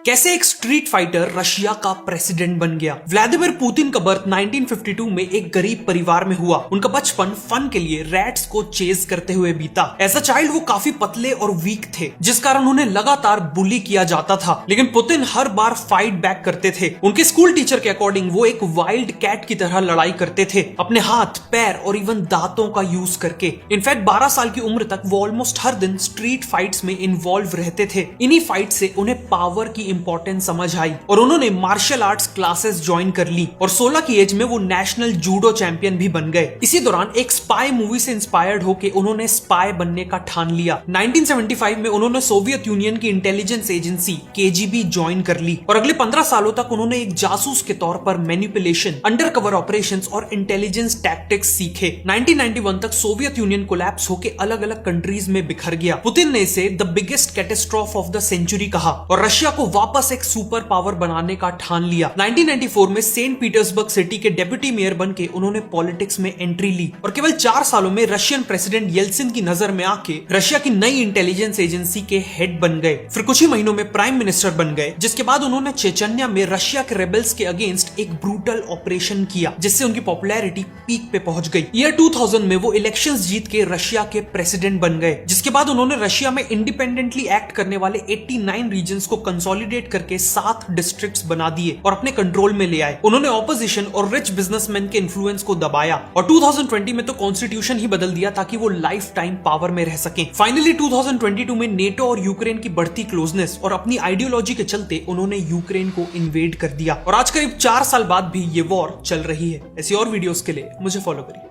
कैसे एक street fighter Russia का प्रेसिडेंट बन गया। व्लादिमीर पुतिन का बर्थ 1952 में एक गरीब परिवार में हुआ। उनका बचपन फन के लिए रैट्स को चेज करते हुए बीता। एज अ चाइल्ड वो काफी पतले और वीक थे, जिस कारण उन्हें लगातार बुली किया जाता था। लेकिन पुतिन हर बार फाइट बैक करते थे। उनके स्कूल टीचर के अकॉर्डिंग वो एक वाइल्ड कैट की तरह लड़ाई करते थे, अपने हाथ, पैर और इवन दांतों का यूज करके। इनफैक्ट 12 साल की उम्र तक वो ऑलमोस्ट हर दिन स्ट्रीट फाइट्स में इन्वॉल्व रहते थे। इन्हीं फाइट से उन्हें पावर की इंपॉर्टेंस समझ आई और उन्होंने मार्शल आर्ट्स क्लासेस ज्वाइन कर ली और 16 की एज में वो नेशनल जूडो चैंपियन भी बन गए। इसी दौरान एक स्पाई मूवी से इंस्पायर्ड होकर उन्होंने स्पाई बनने का ठान लिया। 1975 में उन्होंने सोवियत यूनियन की इंटेलिजेंस एजेंसी केजीबी ज्वाइन कर ली और अगले 15 सालों तक उन्होंने एक जासूस के तौर पर मैनिपुलेशन, अंडरकवर ऑपरेशंस और इंटेलिजेंस टैक्टिक्स सीखे। 1991 तक सोवियत यूनियन कोलैप्स होकर अलग अलग कंट्रीज में बिखर गया। पुतिन ने इसे the biggest catastrophe of the century कहा और रशिया को वापस एक सुपर पावर बनाने का ठान लिया। 1994 में सेंट पीटर्सबर्ग सिटी के डेप्यूटी मेयर बनके उन्होंने पॉलिटिक्स में एंट्री ली और केवल 4 सालों में रशियन प्रेसिडेंट येल्सिन की नजर में आके रशिया की नई इंटेलिजेंस एजेंसी के हेड बन गए। फिर कुछ ही महीनों में प्राइम मिनिस्टर बन गए, जिसके बाद उन्होंने चेचन्या में रशिया के रेबल्स के अगेंस्ट एक ब्रूटल ऑपरेशन किया, जिससे उनकी पॉपुलैरिटी पीक पे पहुंच गई। ईयर 2000 में वो इलेक्शंस जीत के रशिया के प्रेसिडेंट बन गए, जिसके बाद उन्होंने रशिया में इंडिपेंडेंटली एक्ट करने वाले 89 रीजन्स को कंसोलिडेट करके 7 डिस्ट्रिक्ट्स बना दिए और अपने कंट्रोल में ले आए। उन्होंने ऑपोजिशन और रिच बिजनेसमैन के इन्फ्लुएंस को दबाया और 2020 में तो कॉन्स्टिट्यूशन ही बदल दिया ताकि वो लाइफ टाइम पावर में रह सकें। फाइनली 2022 में नेटो और यूक्रेन की बढ़ती क्लोजनेस और अपनी आइडियोलॉजी के चलते उन्होंने यूक्रेन को इन्वेड कर दिया और आज करीब 4 साल बाद भी ये वॉर चल रही है। ऐसी और वीडियोस के लिए मुझे फॉलो करिए।